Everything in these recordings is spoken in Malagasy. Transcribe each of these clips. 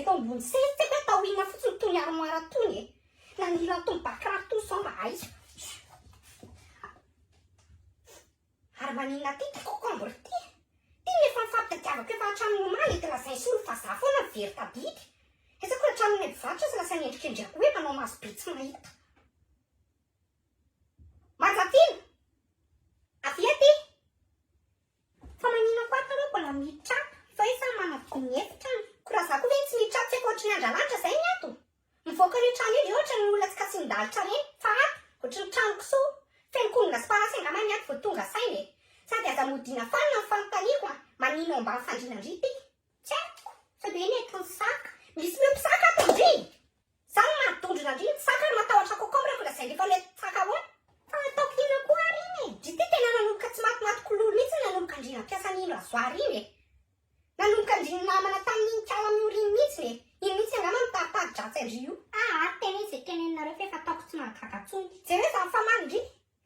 eto ambony seza tsy atao inona fotsiny tony armoara tony e. Nanila tony bakiraro tony sao mba aiza. Ary maninona ty kokombre ty. Ty nefa mifampitadiavako efa hatrany omaly ety lazainy sy olo fa za foana very tabidy. Ezako hatraminy mpivarotra sy lasa endrika endriako hoe manao maso be tsy mahita. Manjatino! Avia ty! Fa maninona koa taloha mbola mitrapa. Fa hoe samy manadiny efitra any. Koa za koa ve tsy mitrapa tsy haiko ohatry ny andra lanitra zay ny ato. Mivoaka ny trano eny ohatra ny olona tsy kasin-dalitra reny. Fa ato ohatry ny trano kisoa. Feno konina sy parasy angamany ato vao tonga saina e. Sady aza modina fanina ny fanontaniako a. Manino ambany fandriana-ndry ty. Tsy haiko. Sady hoe nety ny saka. Misy meo mpisaka ato ndry. Zany mahatondrona ndry ny saka no matahotra kokombre ko lazay rehefa ilay saka ahoana. Fa ataoko inona koa ary iny e. Dry ty tena nanomboka tsy matimaty kololo mihitsy nanomboka andrina mpiasan'ino azoary iny e. Nanomboka andriny namana tamin'iny kala mioriny mihitsy e. Iny mihitsy angamba mitaritaritra andry io. Tena izy teneninareo fa efa ataoko tsy mahagaga-tsony. Jereo za mifamaly ndry.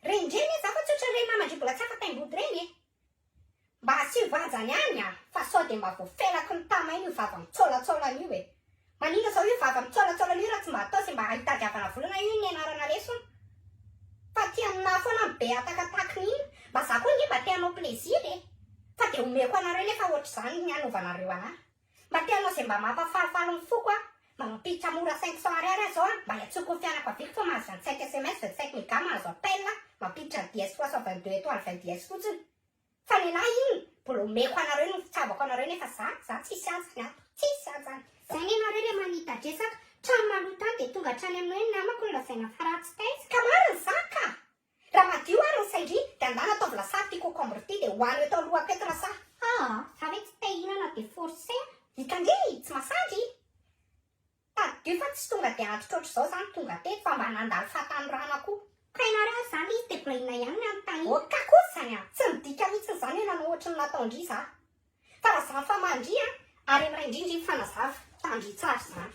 Rendreny za fa tsy ohatry ny reny namandry mbola tsy afataim-body reny e. Mba asio vajany any a. Fa sao dia mba voafelaky ny tamainy io vava mitsolatsolana io e. Manina zao io vava mitsolatsolana io raha tsy mba atao sy mba hitadiavana volana io ny anarana lesona. Fa tia aminah foana be atakatakin'iny. Mba za koa nge mba te hanao plezir e. Fa dia omeko anareo nefa ohatr'izany ny anovanareo anahy. Mba te hanao izay mba mampafalifaly ny foko a. Mba mampiditra mora 500 ariary aho zao a. Mba hiatsoko ny fianakaviako fa mahazo 25 SMS 25 méga mahazo appel a. Mampiditra ny DS 322 étoile 20 DS fotsiny. Fa ny anahy iny mbola omeko anareo no fitiavako anareo nefa za tsisy azany ato. Tsisy azany. Zany ianareo le manita dresaka. Trano maloto any dia tonga hatrany amin'ny hoe namako no lazaina faratsy taitsy. Ka mariny zaka. Raha madio ary ny saindry dia andana ataovy lasary ty kokombre ty dia hoany eto alohako eto lasary. Za ve tsy te hihinana dia forcé. Hitandry tsy masady. Tadio fa tsy tonga dia atotra ohatr'izao zany tonga teto fa mba nandalo fatany rano koa. Ka ianareo zany izy dia mbola inona ihany ny anontany. Oka kosa zany a. Tsy midika mihitsy zany hoe nanao ohatry ny nataondry za. Fa raha za mifamandry a. Ary amin'ray indrindra fanazava. Tandry tsara zany.